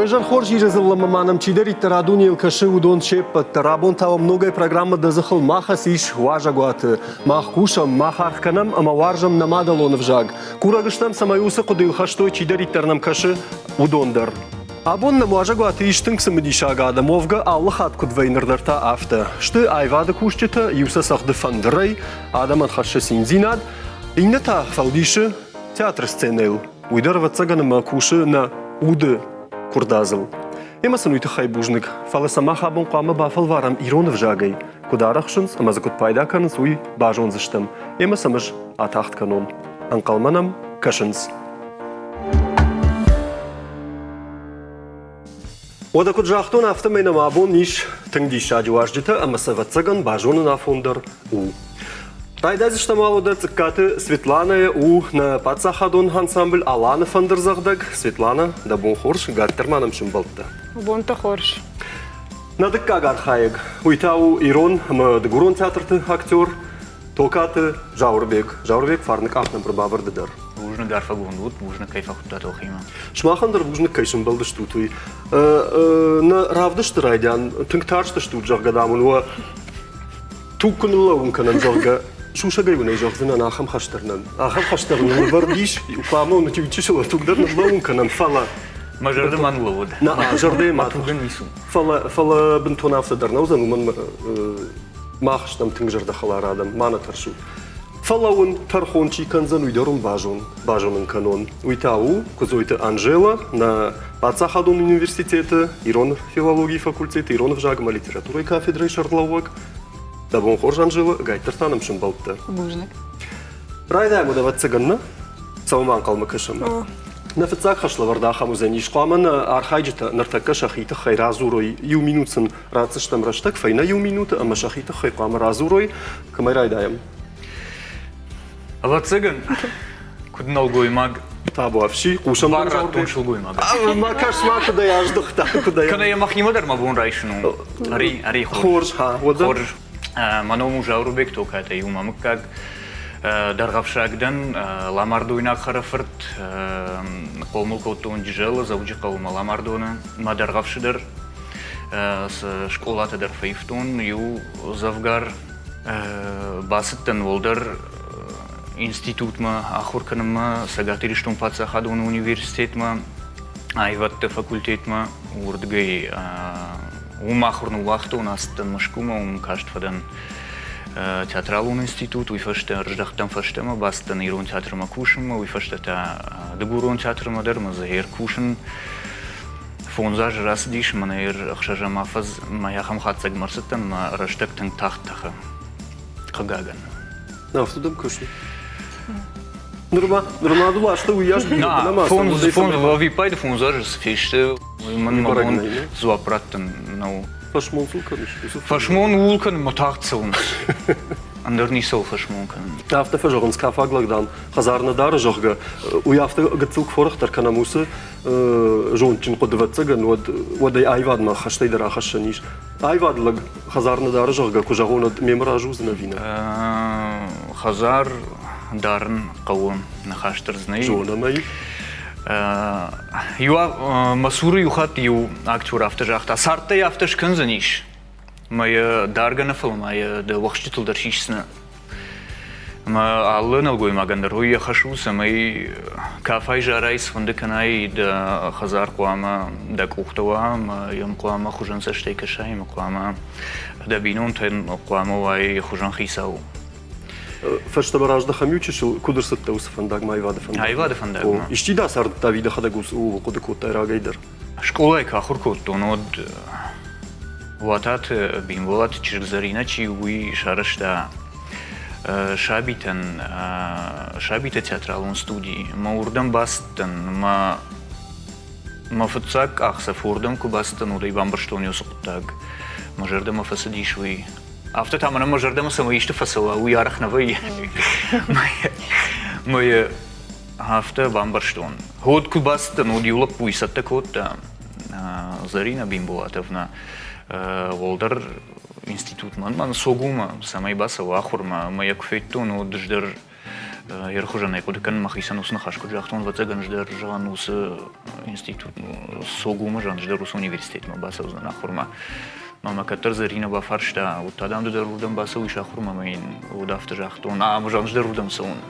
Мажар хоржи резаллама манам чидери тарадуни илкаши удон шеп тарабон тава многое программа да захал махас иш важагуат мах кушам мах архканам ама варжам намадалон вжаг курагыштам самаюса кудил хаштой чидери тарнам каши удондар Абон на важагуат иштинг самадишагада мовга Аллах аткуд вейнердарта афта шты айвада кушчета юса сахды фандырай адамат хаша синзинад инната фалдиши театр сценел уйдарва цаганама куши на уды курдазыл. Емасын уйты хай бужник, фалы сама хабын қамы бафыл варам иронов жагай. Кударахшынс, амазы кут пайда каныс уй бажон зыштым. Емасымыш атахт канон. Анқалманам кашынс. Ода кут жахтон автомейнам абон ниш тыңдиша жуаждыта, амасы ватсаган бажонын афондар у. Тайдазы штамалуда циккаты Светлана у на пацахадон ансамбль Алана фандерзагдак. Светлана, да бон хорш, гаттерманом шимбалтта. Бонта хорш. Надык кагар хайг. Уйтау Ирон, мы дегурон театрты актер, токаты Жаурбек. Жаурбек фарнык апнам пробавырдыдар. Бужны гарфа гундут, бужны кайфа хутта толхима. Шмахандар бужны кайшым балды штутуй. На равдышты райдян, тыңтаршты штут жағгадамын, уа туккынылауын канан жағга. Шуша гайвына жоғзына ахам хаштарнан. Ахам хаштарнан вардиш, упама он тючишила тугдарна лаунканан фала. Мажарды ман лавуд. На жарды матугын мису. Фала бинтон афсадарна узан уман махштам тыңжарда халарадам мана таршу. Фала он тархончи канзан уйдарун бажонын канон. Уйтау кузойты Анжела на Пацахадон университеты, Ирон филологии факультеты, Иронов жагма литература и кафедры шардлауак. Да бон хорж Анжела гайтартаным шымбалтты. Бужник. Райда ему давать цыганна, цауман калмы кышым. На фицак хашла варда хамузени шкламана архайджита нартака шахита хай разурой ю минутсен рацыштам раштак файна ю минута, ама шахита хай кама разурой, камай райдаем. Ава цыган, кудын алгоймаг. Табу авши, кушам Варра тоншыл гоймаг. Макаш маку да я ждох так куда я. Кана я махнимадар ма бон райшыну. Ари Хорж, ха, вода. Хорж. Маному Жаурбек токата юмамык как даргавшагдан ламардуйна харафырт қолмылкоттуын жижалы заужи қауыма ламардуына мадаргавшыдар с школатыдар фейфтун ю завгар басыттан волдар институтма ахурканымма сагатириштун пацахадуын университетма айватты факультетма урдгай умахурну вахту настан мышкума каштфадан театралун институт уйфашта рждахтан фаштама бастан ирон театрма кушма уйфаштата дегурон театрма дерма захер кушен фонзаж расдиш манер ахшажа мафаз маяхам хатсаг марсаттан ма раштактан тахтаха хагаган Нафтудам кушни. Нормально дула, что уяж фон вавипайда фонзаж сфеште ман зуапраттан нау Фашмон сулканыш. Фашмон улкан матахцелн. Андер не сол фашмон кан. Афта фажорн скафаглагдан. Хазарна дары жорга. Уяфта гацилк форхтар канамусы жончин кодватцаган водай айвадма хаштайдара хашаниш. Айвадлаг хазарна дары жорга кужагона мемражу знавина. Хазар дарн кавун на хаштар знай. Жона май. Юа масуры юхат ю актер автожахта. Сарта автош канзаниш. Моя даргана филм, моя да вахштитул даршишсна. Ма аллын алгой магандар. Уя хашуса май кафай жарайс фундыканай да хазар куама да кухтава, ма ям куама хужан саштей кашай, ма куама да бинон тен куама вай хужан хисау. Фашта баражда хамючишил кудырсытта усафандаг майвада фандаг. Айвада фандаг. Иштида сар Давида хадагус у кудыкотта рагайдар. Школа ка хуркот онод ватат бимволат чиргзарина чи уи шарашта шабита театралун студии. Ма урдам бастан ма фуцак ахсаф урдам кубастан удай бамбарштон юсуктаг. Мажарда ма фасадишви. After time, I'm not sure some wish to fascinating. We are now. My after Bamberstone. Hod kubast no diula puisat kota. Zarina bimboatavna. Волдар институт man soguma samai basa вахурма моя кфейту но дждер երխոժան եկոդ կան մախիսանուս նխաշկոտ ժախտոն վծեգն ժդեր ժանուս ինստիտուտ սոգումը ժան ժդեր ուս ունիվերսիտետ մա բասա ուզնան ախորմա մամա կտր զերինը բաֆարշտա ու տադամ դեր ուրդեմ բասա ու իշախորմա մային ու դավտը ժախտոն ամ ժան ժդեր ուրդեմ սոուն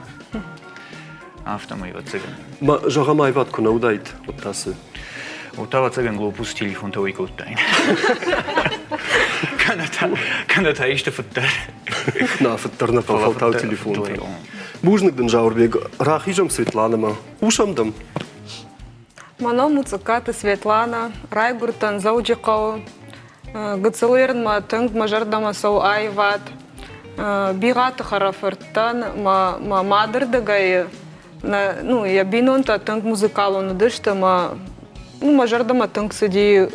ավտամայ վծեգն Ма жагамай ват куна удайт вот тасы. Ута вацеգն глոբուս телефон տոյ կոտային Каната իշտը ֆտտար На фаттерна палфалтал телефон. Бужник ден жаурбег рахижам Светланама. Ушамдам. Мано муцукаты Светлана, Райгуртан Заудикау, Гацелерн ма тынг мажардама сау айват, Бигат харафертан ма мадырдагай, ну я бинонта тынг музыкалу надышта мажардама тынг сиди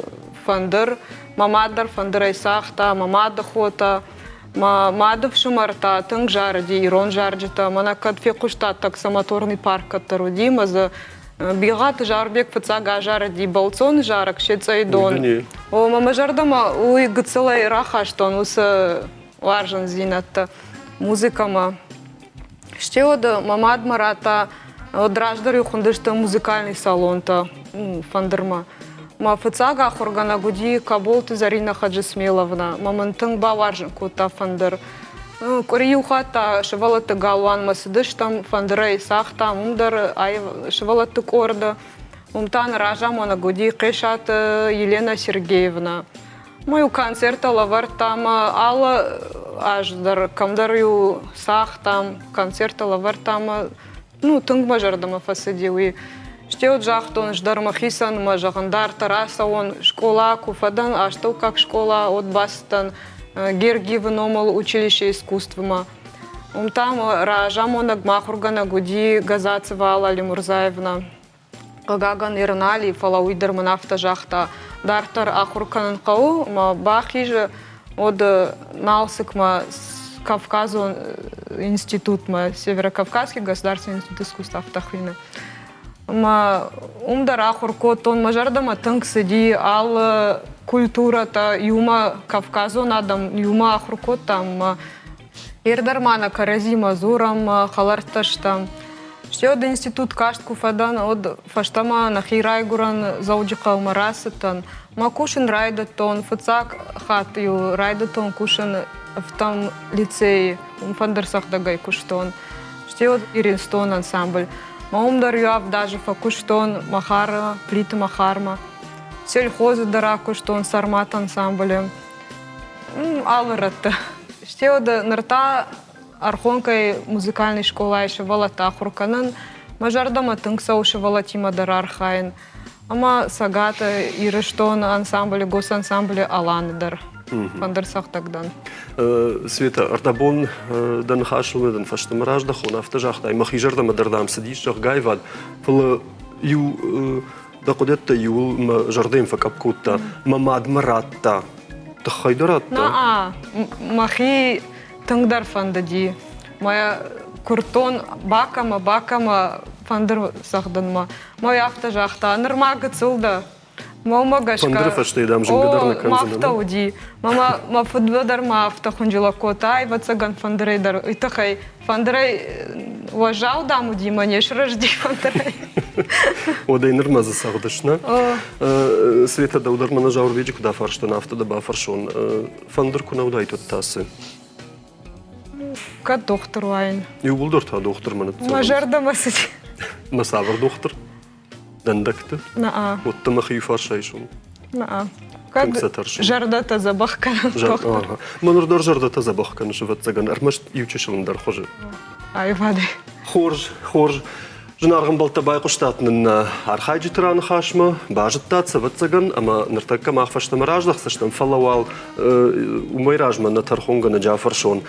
фандыр, мамадар фандыр айсахта, мамада хота, мадов шумарта, тынг жарди, ирон жарджита, мана кадфе кушта таксомоторный парк катаруди, маза Бигат жарбек фацага жарди балцон жарак шецайдон. О мама жардама уй гцелай рахаштон уса важен зинатта музыкама. Штеода мамад марата одраждарю хундышта музыкальный салон-то фандерма. Ма фацага хоргана гуди каболты Зарина Хаджисмеловна. Мамантың баваржын кута фандер. Кориюхата шевалаты галуан масыдыш там фандерей сахта мумдар ай шевалаты корда мумтан ражамона гуди кешат Елена Сергеевна. Мою концерта лавар там алла аждар камдарю сахтам концерта лавар там ну тынг мажардама фасадиуи штеот жахтон ждармахисан мажагандар тараса он школа куфадан а что как школа от бастан Гергиев номал училище искусства. Там ражамона гмахургана гуди Газацева Алла Лимурзаевна. Гаган Ирнали фалауидер манафта жахта дартар ахурканан кау ма бахиж от налсык ма Кавказу институт ма Северокавказский государственный институт искусства автохвина. Ма умдар ахурко тон мажардама тынк сиди ал культурата юма Кавказу надам юма ахурко там ердармана каразима зурам халарташтам. Штеод институт каштку фадан от фаштама нахирайгуран заудикал марасатан. Ма кушен райдатон фацак хатю райдатон кушен в там лицее фандерсах дагай куштон. Штеод иринстон ансамбль. Маумдар юав даже факуштон махара плита махарма. Сельхозы дараку что он сармат ансамблем. Алырата. Штеода нарта архонкой музыкальной школы еще валата хурканан. Мажардама тынкса уше валатима дарархайн. Ама сагата и рештон ансамбле госансамбле аландар. Фандерсах тогда. Света ардабон дан хашулны дан фаштамражда хона автажахта. И махижардама дардам сидиш жах гайвад. Фыл ю да кудетта юл жардем факапкутта мамад маратта тахайдаратта На махи тыңдар фандади моя куртон бакама фандыр сахданма моя автожахта нырмага цылда мама гашка фандыр фаштайдам жингадарна канзана мафтауди мама фудбадар мафта хунжила котай вацаган фандрейдар итахай фандрей уважал даму дима неш рожди фандрей Одай нырма засагдышна. Света да ударма на жаурбеджи куда фарштан авто да бафаршон. Фандыр куна удай тут тасы. Ка доктор вайн. И убулдор та доктор манат. Мажарда сиди. Масавар доктор. Дандакты. На Вот там ахи фаршайшон. На Как жардата забахкан доктор. Манурдор жардата забахкан живет заган. Армаш ючешилн дар хожи. Ай вады. Хорж. Жнарган балтабай куштатнын архайджи тыраны хашма, бажытта цаватсаган, ама ныртакка махфаштам раждах саштам фалауал умайражма на тархонга на джафаршон.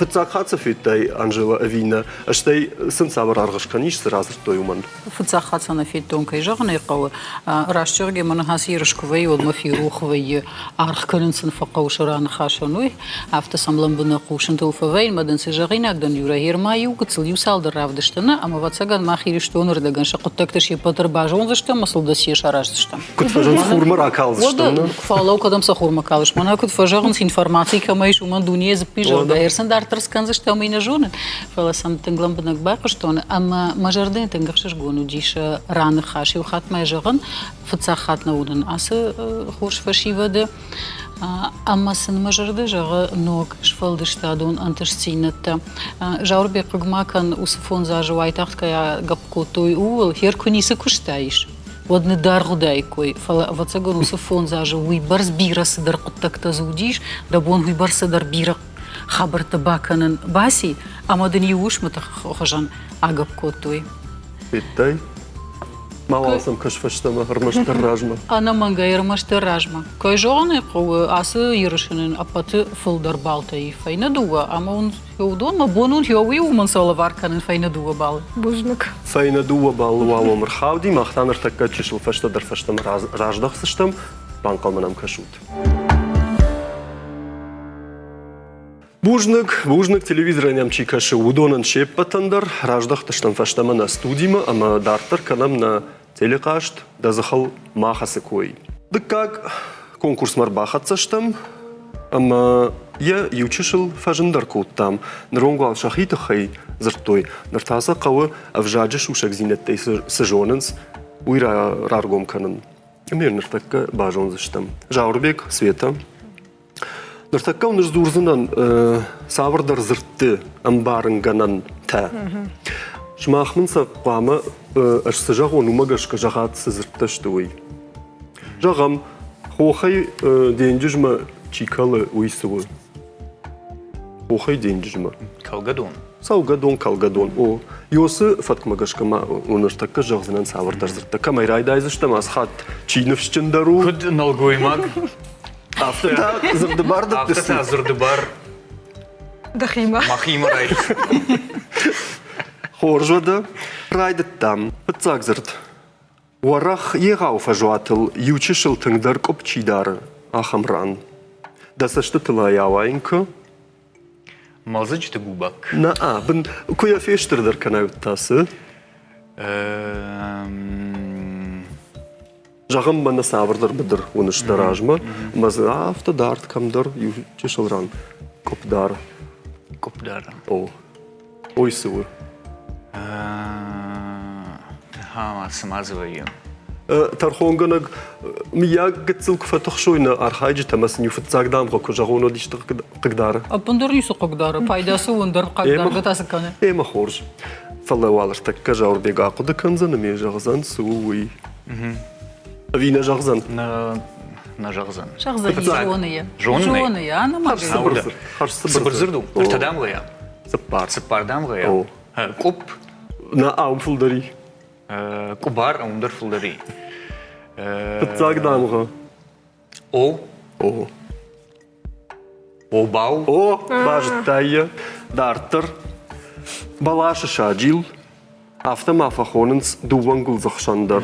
Фыцак хацафиттай Анжела Авина, аштай сынсавар аргашканиш сразу той уман. Фыцак хацана фиттонка и жагна иқау рашчурги манахасиршквей од мафирухвей архканынсын фақаушаран хашануй, автосамлам бына қушын тулфавей, мадан сижагинак дан юра хермаю, гцил юсалдар равдыштана, ама вацаган махириштоныр даган шақыттакташ епатыр бажон заштам, масыл да сеш араштыштам. Кутфажан хурмар акал заштам, Фалау кадам са хурма калыш, мана кутфажаган с информацией камайш уман дуния запижал, да ерсан дар дартер сканза что мы на журны, фала сам тенглам бнак бака что он, ама мажарден тенгавшиш гону диша раны хаш, и хат май жаган, фца хат на уден, асы хош фашиваде, ама сын мажарды жага ног шфалды штадун антышцинетта, жаурбе кыгмакан усфон заживайтахт кая гапкотой уул, херкунисы куштаиш. Одне даргудай кой, фала вацагон усфон зажив уйбар збира сидар куттакта зудиш, да бон уйбар сидар бира хабар табаканын баси, ама ден юш мата хожан агапкотой. Питтай. Мало сам кашфаштама, армаштар ражма. Ана манга ярмашты ражма. Кой жоны кой асы йырышынын апаты фылдар балта и файна дуа, ама он хеудон, ма бонун хеуи уман сала варканын файна дуа бал. Бужник. Файна дуа балуа мрхауди, махтанар така чишл фаштадар фаштам раждахсыштам, банкалманам кашут. Бужник телевизора нямчи каши удонан шеппатандар, раждахтыштам фаштама на студима, ама дартар канам на телекашт, да захал махасы кой. Да как конкурс марбахатсаштам, ама я ючишил фажиндар коттам, наронгуал шахита хай зыртой, нартаса кавы авжаджиш ушак зинеттей сажонынс, уйра раргом канын. Мир нартакка бажонзыштам. Жаурбек, Света. Нартакка уныр зурзынан савырдар зыртты, амбарынганан та. Шмахмынса қамы ашсы жағу нумагашка жағатсы зыртташты. Жағам хохай денджижма чикалы уйсуы. Хохай денджижма. Калгадон. Калгадон. О, йосы фаткмагашкама уныртакка жағзынан савырдар зырттакка. Майрайдайзыштам асхат чиновшчындару. Күд налгоймак. Автота зырдыбарды Автота зырдыбар. Дахима. Махима райд. Хоржвада райдыттам, пыцак зырт. Уарах егау фажуатыл, ючишыл тыңдар копчидары, ахамран. Да сашты тыла явайынка. Малзыч ты губак. Бін куя фештірдір канауттасы. Жағым бана савырдар бідір уныштар ажма. Мазы автодарт камдар, ючишыл ран. Копдар. Копдар. Ой сывы. Смазываю. Тархонганаг мияг гцилк фатохшойна архайджи тамасын юфтцаг дамга кожагоно дишта кагдара. А пандарнису кагдара, пайдасы ундар кагдара гатасы кане. Ема хорж. Фаллавалар такка жаурбега акуда канзана ме жағзан суи. Вина жағзан. На жағзан. Жағзан жоны. Жоны, ана мага. Сыбырзырду. Ыртадам ғая. Сыппар. Сыппардам ғая. Куп. На аум фулдари. Кубар аумдар фулдари. Пыцак дамга. Обау. Бажыттайя. Дартыр. Балашы шаджил. Автомафа хонынс дувангул захшандар.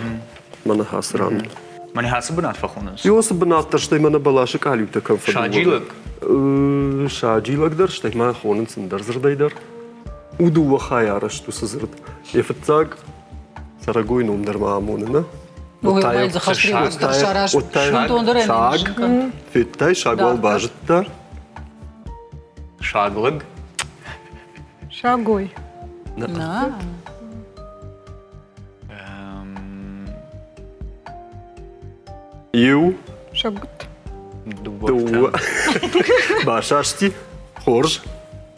Мана хасран. Мане хасы бынат фахонынс. Йосы бынаттар, штай мана балашы калюпта камфа. Шаджилык. Шаджилык дар, штай мана хонынсын дар зырдайдар. Удува хаяраш ту сызырд. Ефтцаг сарагой номдар маамонына. Ой, захашри устар шараш. Шаг. Феттай шагвал бажытта. Шаглык. Шагой. Ю. Шагут. Дуа. Башашти. Хорж.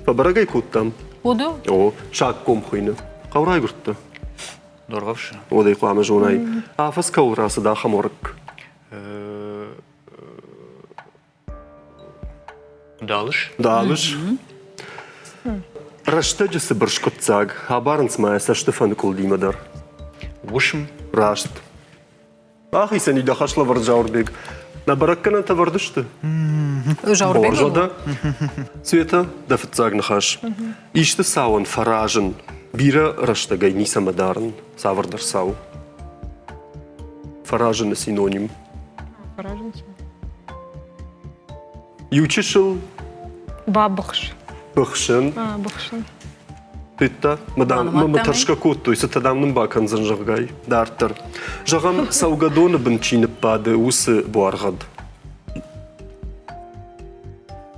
Фабарагай куттам. Ода? Шаг ком хуйны. Қаурай күртті. Дорғавшы. Одай қуамы жонай. Афас қаурасы да хаморық. Далыш. Далыш. Рашта жысы бір шкутцаг. Хабарынс мая сашты фаны кулдимадар. Ушым. Рашт. Ахи ида хашла вард жаурбек. На бараккана та вардышты. Жаурбек Оржада. Света да фтцаг нахаш. Ишты сауын фаражын. Бира рашта гайни самадарн. Савардар сау. Фаражын синоним. Пораженцы. Ючишыл. Бабахш. Бахшын. Бахшин. Питта, мама таршка котту, иса тадамным бакан занжаргай, дартар. Жағам саугадоны бін чиніп бады усы буарғад.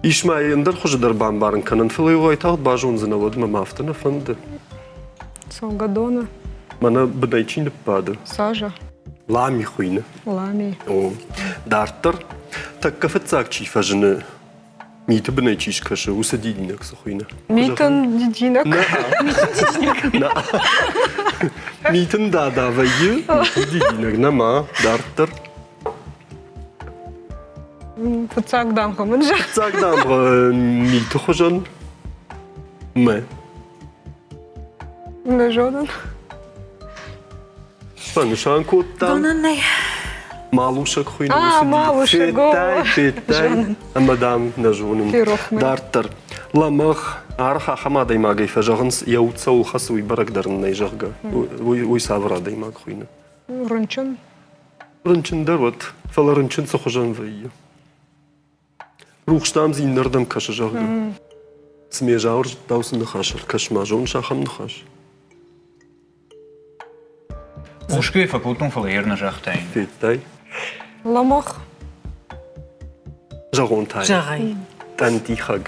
إيش ما يندر خش دربان بارن كنن فلي ويتاخد باجون زنود ما مافتنا فند Солгадона, مانا بدايتشين ببادة сажа, لامي خوينة лами. أو دارتر تكفت ساكتشي فجنة ميت بنايتشيش كشة وسديدينك سخوينة Митен дединок. ميتن دادا ويي ديدينك نما دارتر Пацак дам хаманжа. تاك دام ميت خجن ما Нежодан. فنشان كوتان مالوشك خوينا مالوشك فيتاي مدام نجونم Пирог мы. دارتر لمخ عرخا حما دايما جاي فجغنس يوتسو خسوي برك درن نيجغا وي سافرا دايما خوينا Рунчун. رنچن دروت فلا رنچن سخجن وي روخشتام زين نردم كش جغا سميجاور داوس نخاشر كش ماجون شاخم نخاش Ушки факултун фалаерна жахтайн. فيتاي Ламах. جغون تاي جغي تانتي خاج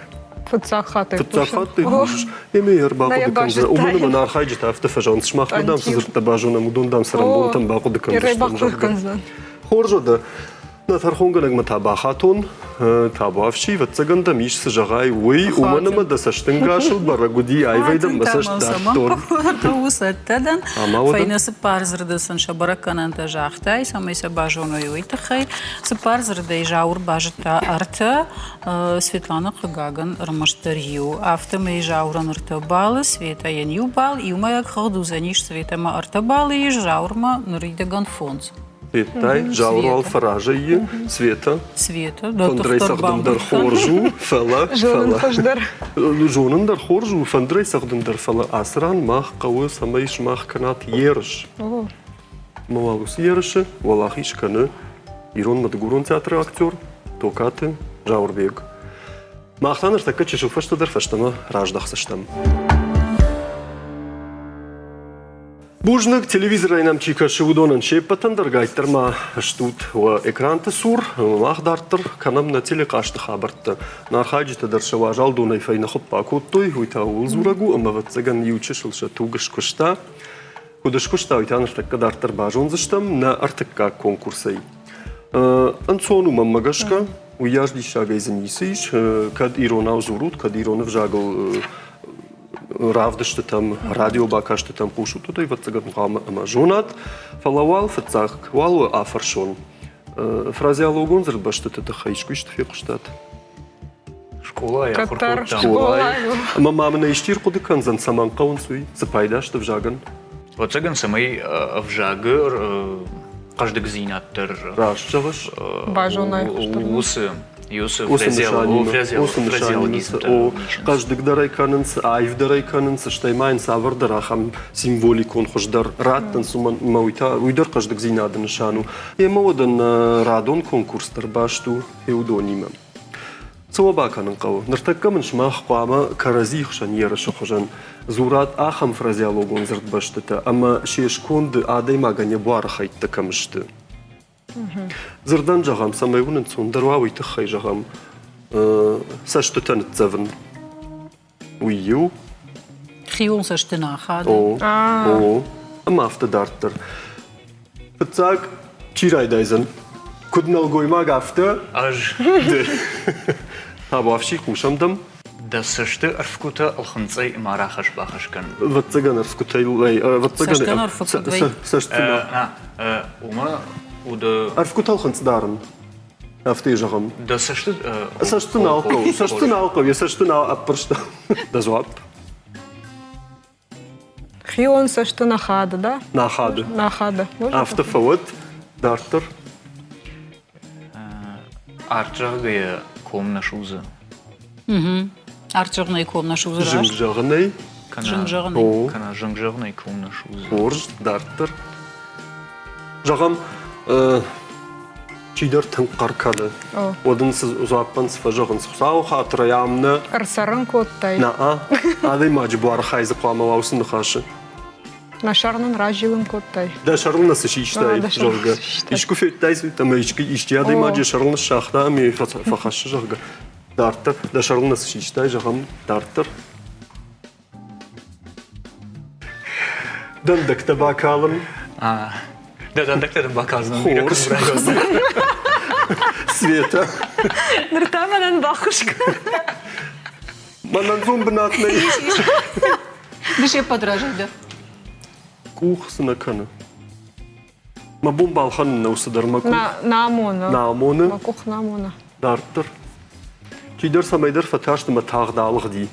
Пацак хаты. فتاخات تيش يمي يربا لا قد كنز يباشر ومن تاي. من نار جت فجون شماخ دام سزر تباجون مدون دام سرندون تم باقو دكن Ирайбак хыканзан. خورجو ده نثر خونغنك متابع خاتون تابعفشي وتسجن دميش سجاي وي ومن ما دسشتنغاشل برغودي اي فيدم مسش دكتور توسدن وده؟ فاينس بارزردسن شبركن انت جاختاي سميس باجونو يويتخي سبارزرдей жаур бажта арта Светлана Хагаган рамаштарью автомей жауран артабалы света янюбал и умаяк халду заниш светама артабалы и жаурма нуридаган фонс Витай, жаурал фаражи, Света, света Фандрей сахдым дар хоржу, фела, Жонын хождар. Жонын дар хоржу, Фандрей сахдым дар фела асран, мах кавы самайш мах канат ерш. О, Мавалус ерши, валахиш каны, Ирон Мадгурон театры актер, Токаты, Жаурбег. Махтаныр такка чешу фаштадар фаштама раждахсаштам. Бужнак телевизор айнам чика шивудонан шеппатан даргайттарма штут ва экранты сур махдартыр канам на телекашты хабартты нархаджита даршава жалдунай файна хоппа куттой хуйта улзурагу ама ватсаган ючешылша тугыш кушта худыш кушта уйтаныр такка дартыр бажон заштам на артыкка конкурсай ансону маммагашка уяжди шагай занисиш кад ирона узурут кад ирона вжагал равдышты там радио бакашты там пушу тудай вот цаган ама жонат фалавал фацак валу афаршон фразеологон зрбашты тата хайшкуш тфекуштат Школа я Катар. фуркут там. Школа. мамамна иштир кудыкан зан саман каунсуй запайдашты вжаган Вот цаган самый в жагыр каждый гзинаттер. рашчаваш Бажонай. Усы. Юсы осым фразеологизм. о каждый дарай канынс айв дарай канынс штаймайн савар дарахам символикон хождар раттан суман мауита уйдар каждый зинадын шану емодан радон конкурстар башту еудонима Цуабаканын қау. Ныртаккамын шмақ қуама каразих шан ерашы хожан. Зурат ахам фразеологон зырт баштыта, ама шешконды адай магане буар хайтты камышты. Зырдан жағам самайвунын сондарва уйты хай жағам саштытан цавын. Уйю. Хион саштына хады. О. Ама автодарттыр. Фыцак чирайдайзын. Куднал гоймаг авты. Аж Абавши кушамдам. да сашты арфкута алханцай марахаш бахашкан. Ватсаган арфкутай лай. Саштын арфкутай. Саштына. Ума уда Арфкутал ханцдарым. Авты жағам. да сашты Саштына алқау. Саштына алқау. Я саштына аппыршта. Да зуап. Хион сашты нахады, да? Нахады. Нахады. Можно? Автофават. Дартыр. арчагая комна шуза. Арчырный комна шузыраш. Жыңжағынай. Жыңжағынай. Кана жыңжағынай комна шуза. Орж. Дартыр. Жағам чидар тыңқар кады. О. Одан сіз ұзаппан сыфа жағын сықсау қатыра ямны. Арсарын коттай. Наа. Адай маджы буар хайзы қуамалаусын қашы. Нашарнын ражилын коттай. Да шарлына сыши іштай да, шарлына жолга. сыши іштай. Ишку феттайз там ишки ишти адай О. маджы шарлына шахта ми фахашы жолга. Дартер. Да шарлнас шиштай жағам. Дартер. Дандак табакалым. Да, дандактарым баказынан Хорш. Света. Ныртаманан бахушка. Манан зумбнатный. Дыше подражать. Кухсына каны. Ма бомбалхан наусадар маку. Намона. Намоны. Макух намона. Дартер. Чидер самайдер фаташты ма тағдалық ди.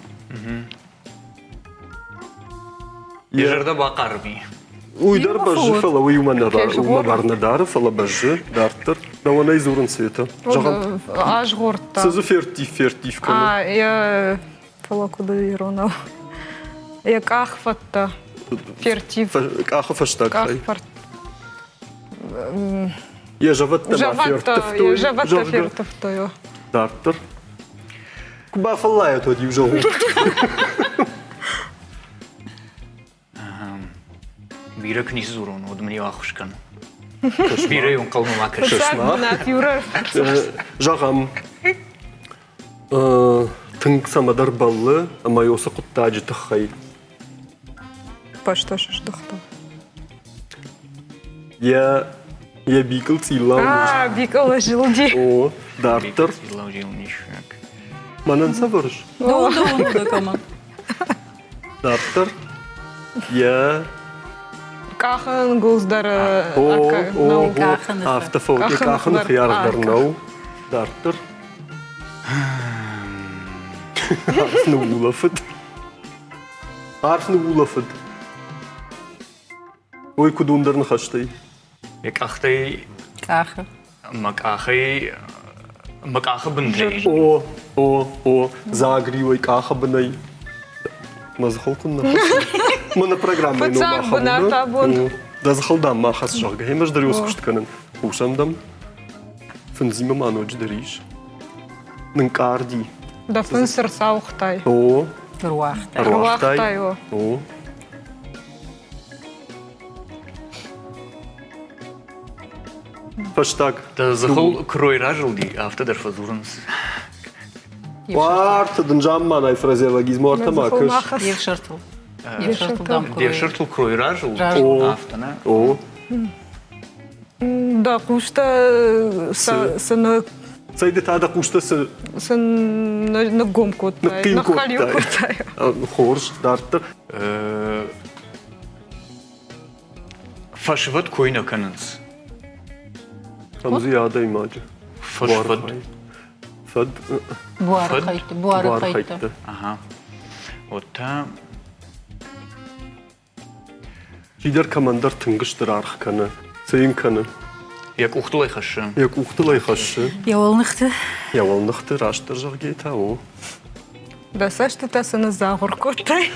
Ежерда бақарми. Уйдар Юма бажы фот. фала уймана Кеш ума гор. барнадары фала бажы. Дартер. Да вона изурын света. Жағам. Аж горта. Сызы фертив каны. Я фалакуда иронал. Я кахфатта. Фертив. Аха фаштак хай. Кахфарт. Я жаватта ма Жаватта. фертив. Жаватта фертив тойо. Дартер. Куба фалая тоді вже гу. Бира книж зурон, од мне ахушкан. Бира юм қалмы макаш. Сак бунат юра. Жағам. Тынг самадар баллы, ама йосы құттаджы тұққай. Пашто шаштухта. Я бикл цилам. Бикала жилди. О, Дартер. Манан савырш. Да, кама. Дартер. Я... Кахан гуздар. Кахан. Автофоке кахан хярдар нау. Дартер. Арфны улафыд. Арфны улафыд. Ой, кудундарны хаштай. Ek achtai Каха. макахай макаха бындрей. О, загривай каха бынай. Мазхалкун на Мана программа ино Пацак бына табун. Да захалдам махас жага. Хемаш дариос куштканын. Ушамдам. Фынзима маноч дариш. Нынкарди. Да фынсыр саухтай. О, Руахта. Руахтай о. О. Фаштаг. Да захол крой ражылди, автодар фазурынс. Варт, дынжам манай фразеологизм орта макаш. Евшартл. Евшартл дам Де шыртл крой ражыл, О. автона. О, Да, кушта сына цайды тада куштасы на гомку на тай. На пинку. халюку тай. Хорш, дартер. Фашват койна канынс. Там зияда имаджы. Фашват. Фад. Буары қайты. Буары қайты. Хайты. Ага. Отта Жидер командар тынгыштыр арх каны. Сейм каны. як ухтылай хашы. Як ухтылай хашы. Явалнықты. Явалныхты раштыр жағгейта о. Да сашты та сына загорку тай.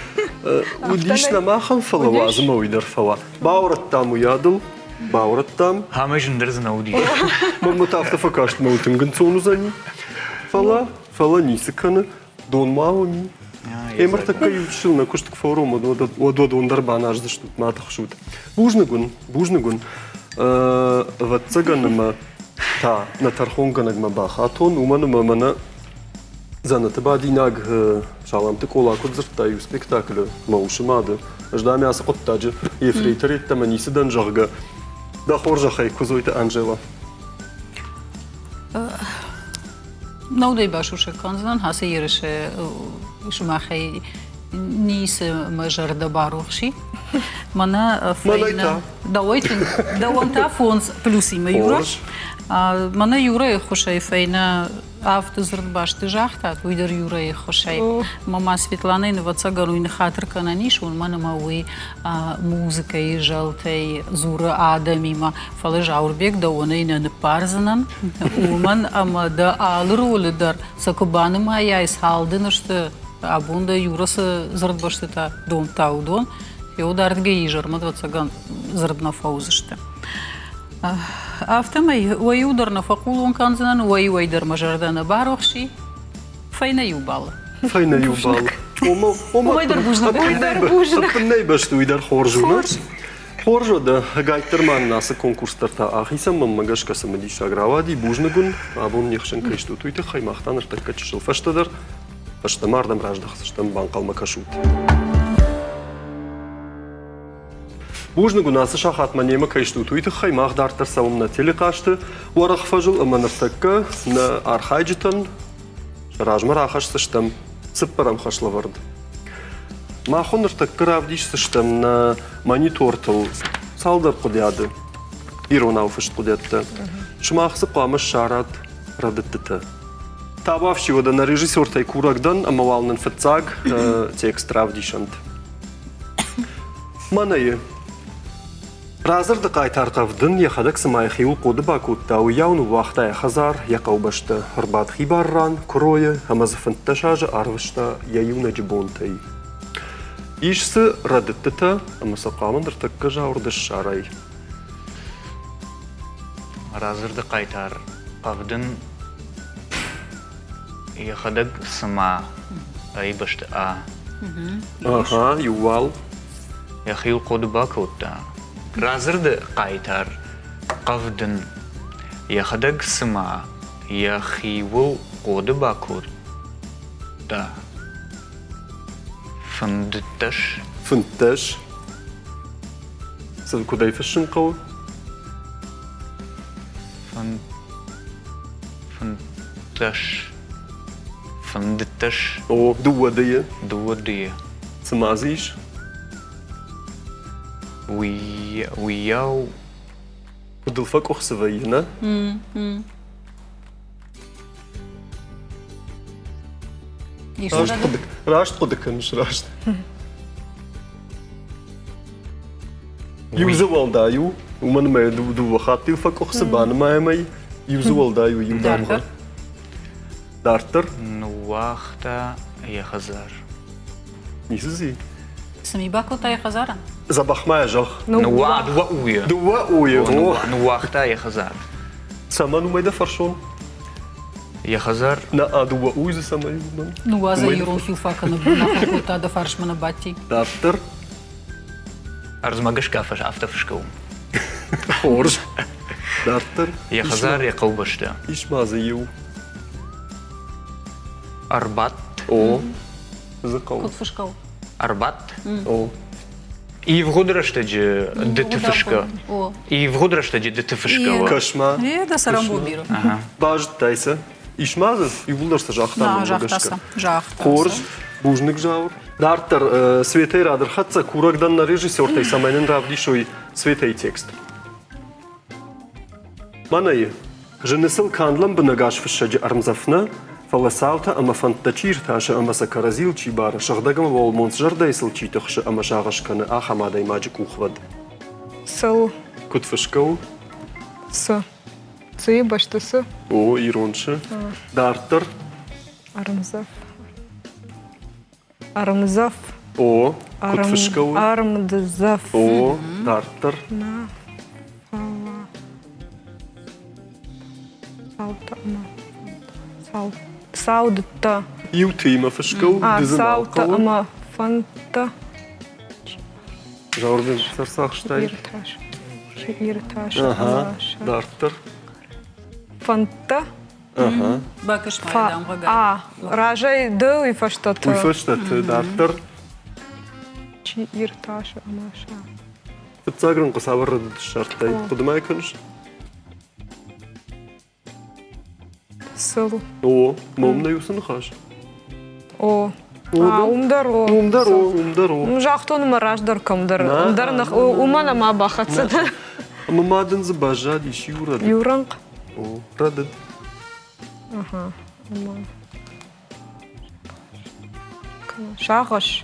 Удишна махан фала вазыма уйдар фала. Баурат там уядыл. Баурат там. Хамай жындар знауди. Мамут автофакашт маутынгын цону зани. Фала нисы каны. Дон мауни. Эмар такка ючил на куштык форума. Одода ондарба нажды штут матах шут. Бужныгун. Ватцаганыма та на тархонганагма бахатон. Уманыма мана занатыба динаг шаламты колаку дзырттаю спектаклю. Маушымады. Ждами асы qottaджы. Ефрейтер еттама нисыдан жағга. Да хоржа хай кузойты Анжела. Наудай башуше канзан хасе ереше шумахай нисе мажарда барухши. Мана файна. Даванта фонс плюс има юра. Хорж. Мана юра хошай файна автозрд башты жахта, уйдер юра хошай. Мама Светлана инноваца гаруин хатр кананиш, он мана мауи музыка и жалтай зура адамима. Фалы жаурбек да он и на парзанан. Уман ама да алрулы дар сакубаны мая из халдына что абунда юрасы зрд башты та дом таудон. И удардге ижарма двадцаган зрдна фаузышты. Автомай удар на факулон канзанан, уайдар мажардана барохши, файна юбал. Файна юбал. Омайдар бужна. Апыннай башты уйдар хоржуна. Хоржода гайттерман насы конкурстарта ахисам маммагаш касамади шагравади бужнагун абун нехшен кайшту туйте хаймахтан ртакка чишыл фаштадар фаштамардам раждахсыштам банкалма кашут. Бужнагун насы шахатма нема кайшту туйте хаймах дартар савым на телекашты варах фажыл аманартакка на архайджитан ражмар ахашсыштам цыппарам хашлавард. Махоныр таккыр авдишсыштым на монитортыл салдар кудяды. Иронау фышт кудятты. Шмахсы памыш шарат радыттыты. Табавшивода на режиссертай курагдан амавалнын фыцаг текст авдишант. Манайы. Разырды қайтартавдын яхадак сымайхиу коды бакуттау яуну вақта яхазар яқаубашты хырбат хибарран кройы амазыфынтта шажы арвышта яюна джибонтай. Ишсы радыттыта, ама сақамындыр тәккі жауырды шарай. Разырды қайтар қавдын яхадак сыма айбашты а. Аха, ювал. Яхил коды бакутта. Разырды қайтар қавдын яхадак сыма яхил коды бакутта. Фындытташ. Фынтташ. Сәл кудай фышын қау? Фындытташ. Фындытташ. О, дуадыя. Дуадыя. Сымазиш. Уяу. Удылфак оқсывайына. Рашт қудыкыныш, рашт. Юзывалдаю. Уман май дувахаты фак оқсыбаны май. Юзывалдаю юдамға. Дартыр. Нуахта яхазар. Нисізі? Сами бакута яхазара? Забахмая жақ. Дуауя. Дуауя. Нуахта яхазар. Сама нумайда фаршон. Яхазар. На дуауя за сама юдам. Нуаза юрун филфака на бакута да фаршмана бати. Дартыр. Арзмагаш кафаш автофышкау. Хорж. Дартыр. Яхазар яқаубашта. Ишмазы ю. Арбат. О. Зақау. Кот фышкау. Арбат. О. И в годраштэджи дэтыфышка. О. И в годраштэджи дэтыфышка. Кашма. Да сарамбу биру. Бажд тайса. Ишмазы. Юлдарса жақтан. Жақтаса. Жақтаса. Хорж. Бужник жаур. Дартыр Светей радыр хатса курагдан на режиссертай самайнын равдишой Светей текст. Манайы. Женысыл кандлам бынагаш фышаджи армзафна, фаласаута ама фантачир таша ама сакаразил чибара, шахдагам волмонс жардайсыл читахшы ама шағашканы ахамадай маджик ухвад. Сыл. Кутфышкау. Сы. Сы башты сы. О, ироншы. Дартыр. Армзав. Армзав. О, кутфышкау. Армдзав. О, дартыр. На. Фала. Саута. Сау. Саудта. Ютыма фышкау. Саута. Ама. Фанта. Жаурдын сарсақштай. Ирташ. Ирташ. Ага, дартыр. Фанта. Ага. Бакаш майдан гага. Ражай ды и фаштата. Уйфаштаты, дартыр. Чи ирташ. Амаша. Бітсагрын қысавыр шарттай. Құдымай күніш? Сыл. О, момна юсын қаш. О. Умдаро. Умдаро. Жақтон мараждар камдар. Умдарнах умана ма бахатсы. Ама мадын зыбажа дейші юрады. Юранг. О, радыд. Ага. Шағыш.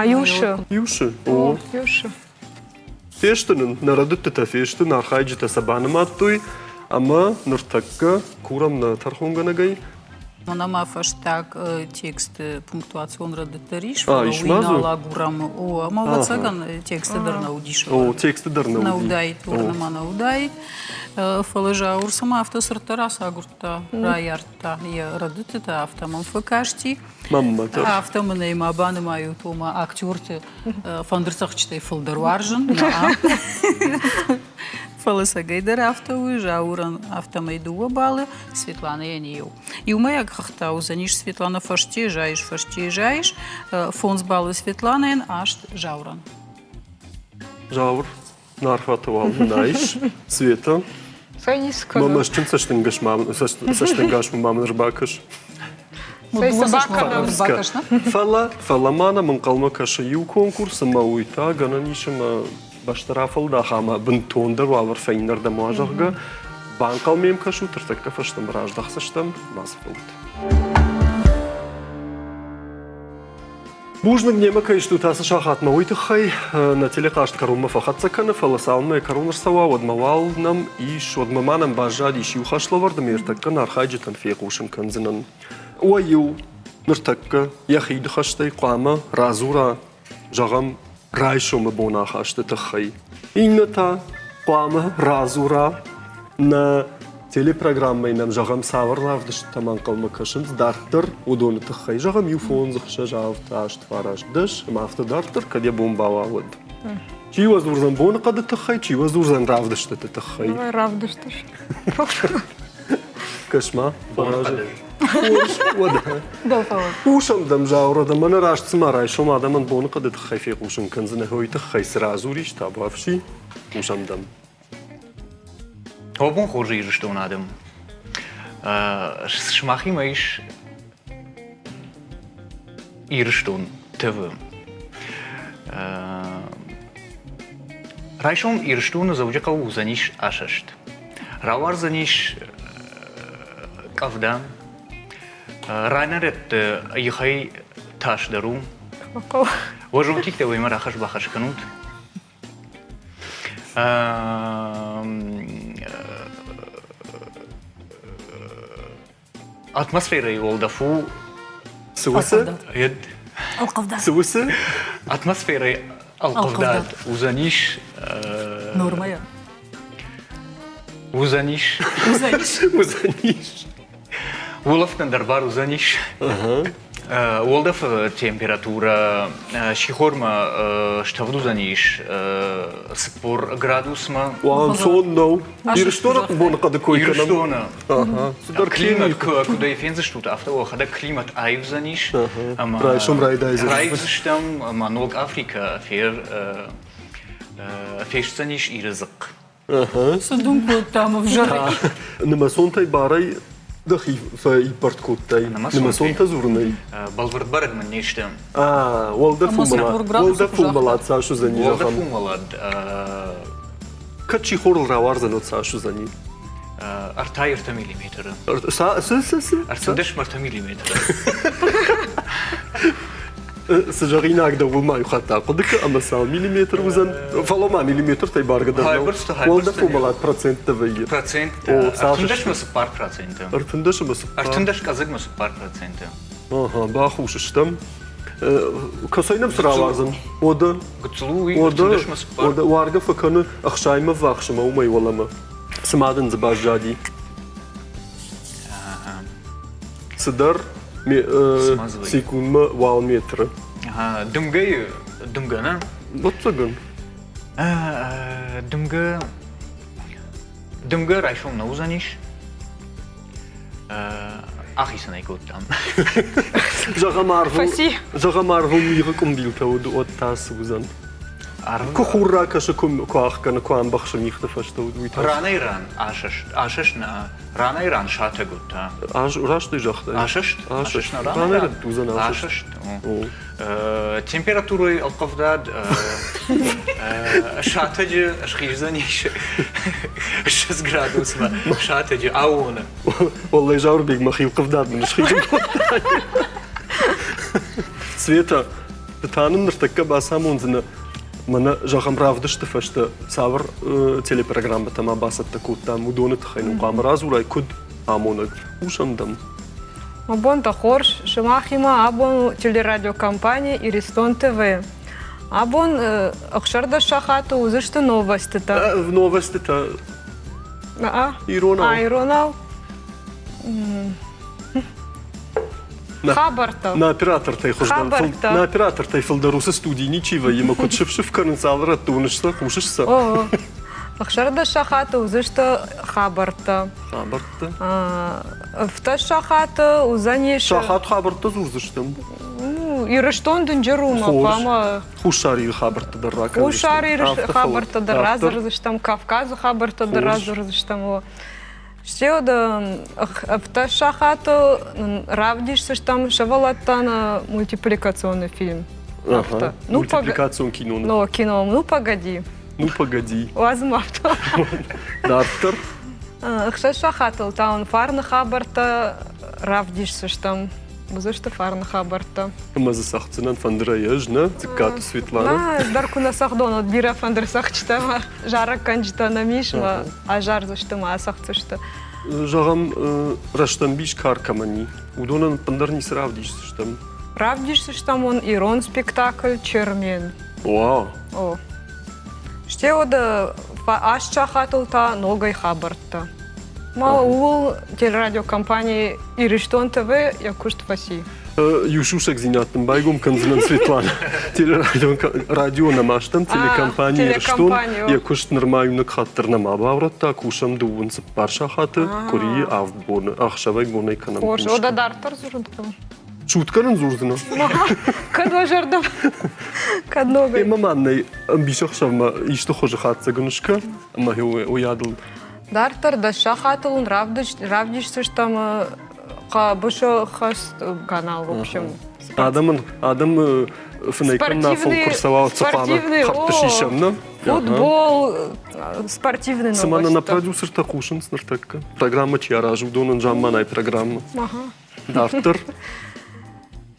Юшы. Юшы. О. Юшы. Фештінің, нарадыттыта фештін, архайджыта сабаным аттуй, ама нұртакка курам на тархунганагай, Манама фаштаг текст пунктуацион радитариш. ишмазу? Лагурам о малацаган тексты дарнаудиш. О, тексты дарнауди. Наудайт, урнама наудайт. Фалежа урсама автосыртарас агурта раярта я радитата автоман факашти. Маммата. Автоманы мабаны маю тома актерты фандырсахчтай фылдырваржын. Фалыса гайдар автовый, жауран автомайдуа балы, Светлана Янеев. И у моя хахта узаниш Светлана фаштежаешь, фон с балы Светлана Ян аш жауран. Жаур, нарфатывал, знаешь, Света. Фейнискага. Мама, чем саштынгаш мамын рбакаш? Собака. Фаламана мен калма кашаю конкурсы мауита гананишма баштарафал да хама бинтондер валар фейнер да мажарга банкал мем кашу тыртакка фаштам раждахсаштам масфилд. Бужнак нема кайшту таса шахат мауита хай на телекашт карума фахатса кана фаласалме карунар сава одмавал нам иш одмаманам бажади шиухашлаварда мертакка нархаджитан фекушин канзинан. Уаю ныртакка яхид хаштай қама разура жағам райшома бона хашты тахай. Инната қама разура на телепрограммой нам жағам саварлавдыш таман қалма кашын дартыр удоны тахай. Жағам юфон зықша жавта ашт фараждыш мафта дартыр каде бомбала вод. Чи вазурзан бона қады тахай, чи вазурзан равдышты тахай. Равдыштыш. Кашма фаражы. Ушам дам жаура да мана раш цмарай шома да ман бон қады тахай феқ ушам канзына хой тахай сразуриш табавши ушам дам. Обон хожи что надам. Шмахи маиш ирштун тв. Райшом ирштун завжакав узаниш ашашт. Равар заниш кавдан. Райнерет ихай таш дару. Вожу тикте вы марахаш бахаш канут. Атмосфера и олдафу. Сувысы? Алқавдат. Сувысы? Атмосфера алқавдат. Узаниш. Нормая. Узаниш. Узаниш. Улафтан дарбар узаниш. Олдаф температура шихорма штавду заниш спор градусма. Уан сонно. Ирштона бон қады койканам. Ирштона. Судар Климат куда и фензе штут авто хада климат айв заниш. Райшом райдайзе. Райзштам маног Африка феш заниш и рызык. Судумку там в жаре. Нема сонтай барай дахи фай парткоттай. Нема сонта зурнай. Балвард барад man нештам. Волда фумалат сашу за ней. Волда фумалат. Качи хорл равар за нот сашу за ней. Артай 1 миллиметра. Артандеш марта миллиметра. Сажарина агдо вулма юхата қодыка амасал миллиметр узан фалома миллиметр тай барга да. Волда фумалат процент тавайы. Процент. Артандеш мас пар процента. Артандеш мас. Артандеш казык мас пар процента. Ага, бахушштам. Касайнам сравазан. Ода. Гцлуи артандеш мас пар. Ода варга факаны ахшайма вахшма умай валама. Самадан забажади. Садар секундма вал метра. Думгана. Вот цаган. Думга райшом на узаниш. Ахисана икот там. Жагамарву мига комбилта от тас узан. Кухура каша куахкана куан бахша михта фашта удуита. Ранайран ашаш на ранайран шата гутта. Раш ты жахта. Ашаш на ранайран узан ашаш. Температурой алқавдад шатаджи ашхижзаниш 6 градусма шатаджи ауна. والله жаурбек махил қавдад мен ашхижзан. Света, танын ныртакка басам онзына Мана жағам равдышты фашты савр телепрограмма тама басат такут там удоны тхайну камера зурай куд амонаг ушамдам. Абон Тахорш, Шимахима, Абон телерадиокомпания Иристон ТВ. Абон Ахшарда Шахата, узышты новости-то. В новости-то Иронал. Иронал. Хабарта. На оператор тайхождан. Хабарта. На оператор тайфылдарусы студии ничего. Ема кот шиф карнцалра тунышса, хушышса. О, Ахшарда Шахата, узышты Хабарта. Хабарта. В Шахата, узаниш. Шахат хабарта зурзыштым. Ириштон Дунджерума, пама. Хушари хабарта даррака. Хушари хабарта дарразыр зыштам, Кавказу хабарта дарразыр зыштам. Ще да в Шахату равдиш зыштам шавалаттан мультипликационный фильм. Ага. Мультипликацион кино. Ну, кино, ну погоди. Ну погоди. Возможно. Дартер. Шахату, там фарна хабарта равдиш зыштам. Бузышты фарна хабарта. Мазы сахцынан фандыраяж, на? Цикату Светлана. Дарку на сахдон, от бира фандыр сахчтама, жара канчта намишма, а жар зыштыма, а сахцышты. Жағам раштанбиш каркамани. Удонан пандарни сравдиш зыштам. Равдиш зыштам он ирон спектакль Чермен. Вау. О. Ште ода аш чахатылта ногай хабарта. Ма ул телерадиокомпания Ириштон ТВ якушт фаси. Юшушек зинятным байгом канзынан Светлана. Радио намаштам, телекомпания Ириштон. Якушт нормально кхаттыр нама бавратта, кушам дуын сыппар шахаты, курии авбоны, ахшавай гонай канам Хош, кушка. ода дартар зурынткам. Шуткарын зурдына. Кадва жардам. Кадногай. Маманнай амбишахшавма ишты хожы хатса гынышка, ама уядыл. Дартар да шахатылын равдиш зыштам бышы хаст канал, в общем. Адам фнейкан на фол курсовал цапана. Хапташишам, Футбол, спортивный новости. Самана на продюсер такушен снартекка. Программа чьяражу, донан жамманай программа. Дартар.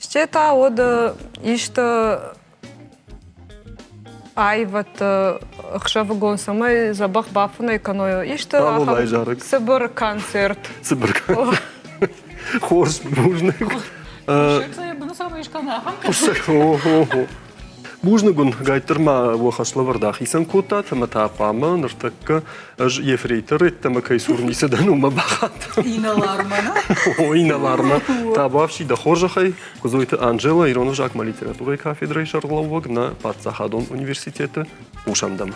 Щета ода ишта айват хшавгон самай забах бафна экономию. Ишта Сыбыр концерт. Сыбыр. Хорс бужный. Бужнагун гайтырма вахашлавардах исан кота, тама тапама, нартакка, аж ефрейтер, тама кайсурниса данума бахат. Иналармана. О, иналарма. Табавши да хожахай, козойта Анжела, Ирона Жакма литературой кафедрой Шарловок на Пацахадон университета Ушамдам.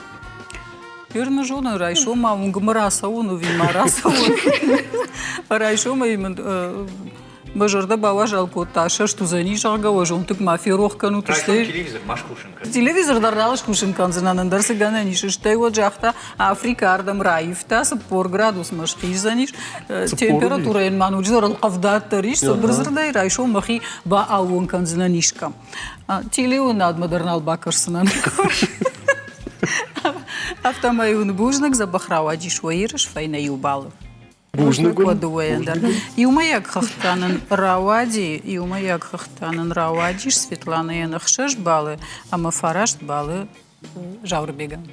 Юрна жона райшома унгмараса уну вимараса уну. Райшома именно бажарда бава жалко таша, что за ни жарга важон тук мафия рохкану туште. Телевизор маш кушинка. Телевизор дардалаш кушинкан занан дарса гана ниши штай вот жахта Африка ардам раифта сапор градус маш хизаниш температура ен ману жорал қавдат тариш собрзырдай райшо махи ба ауон кан зананишка. Телеу над модернал бакарсынан. Автомайун бужнак забахрава дишваираш файна юбалы. Юмаяк хахтанын равади, юмаяк хахтанын равадиш, Светлана янахшеш балы, а мафараш балы жаурбеган.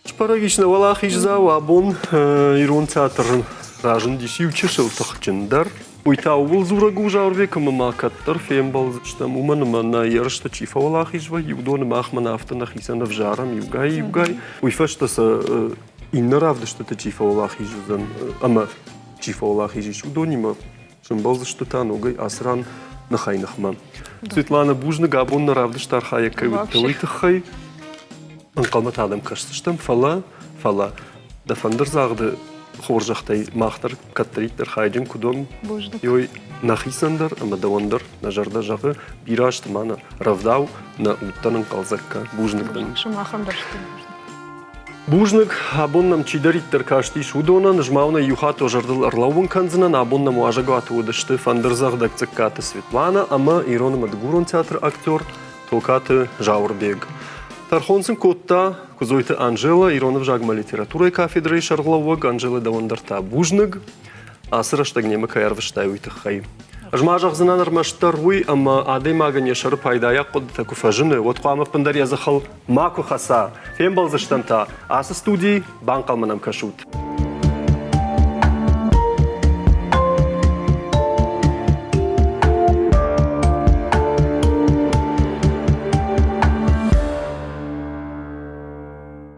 Шпарагишна валах иззау абон Ирон театрын ражын диши учешыл тахчындар. Уйтау был зурагу жаурбека мамакаттар фем балзыштам уманыма на ярышта чифа валах изва, юдоным ахмана автанах исанов жарам, югай. Уйфаштаса инна равда что-то чифа валах изжузан, ама чифа валах изжиш удонима, шымбалзы что-то ногай асран нахайнахма. Светлана Бужна габон на равда штархая кайвиттавайтахай. Анқалмат адам кашсыштам фала. Да фандырзағды хоржақтай мақтар каттариттер хайджин кудон. Йой нахисандар, ама давандар на жарда жағы бирашты мана равдау на уттанын қалзакка Бужныкдан. Шымахам даршты. Бужнык абоннам чидариттер каштиш удонан жмауна юхато жардыл арлаувын канзынан абоннам уажагуаты удышты фандырзағдак циккаты Светлана, ама Ироным Адгурон театр актер толкаты Жаурбег. Тархонсын котта кузойты Анжела, Иронов жагма литературой кафедрой Шарловок, Анжела давандарта Бужнык, асыраштагнема каярвыштай уйтыхай. Жмажақ зынан армаштар уй, ама адей магане шары пайдая қодыта куфажыны, вот қуамов пандар язықыл маку хаса, фем балзыштанта, асы студий банқалманам кашут.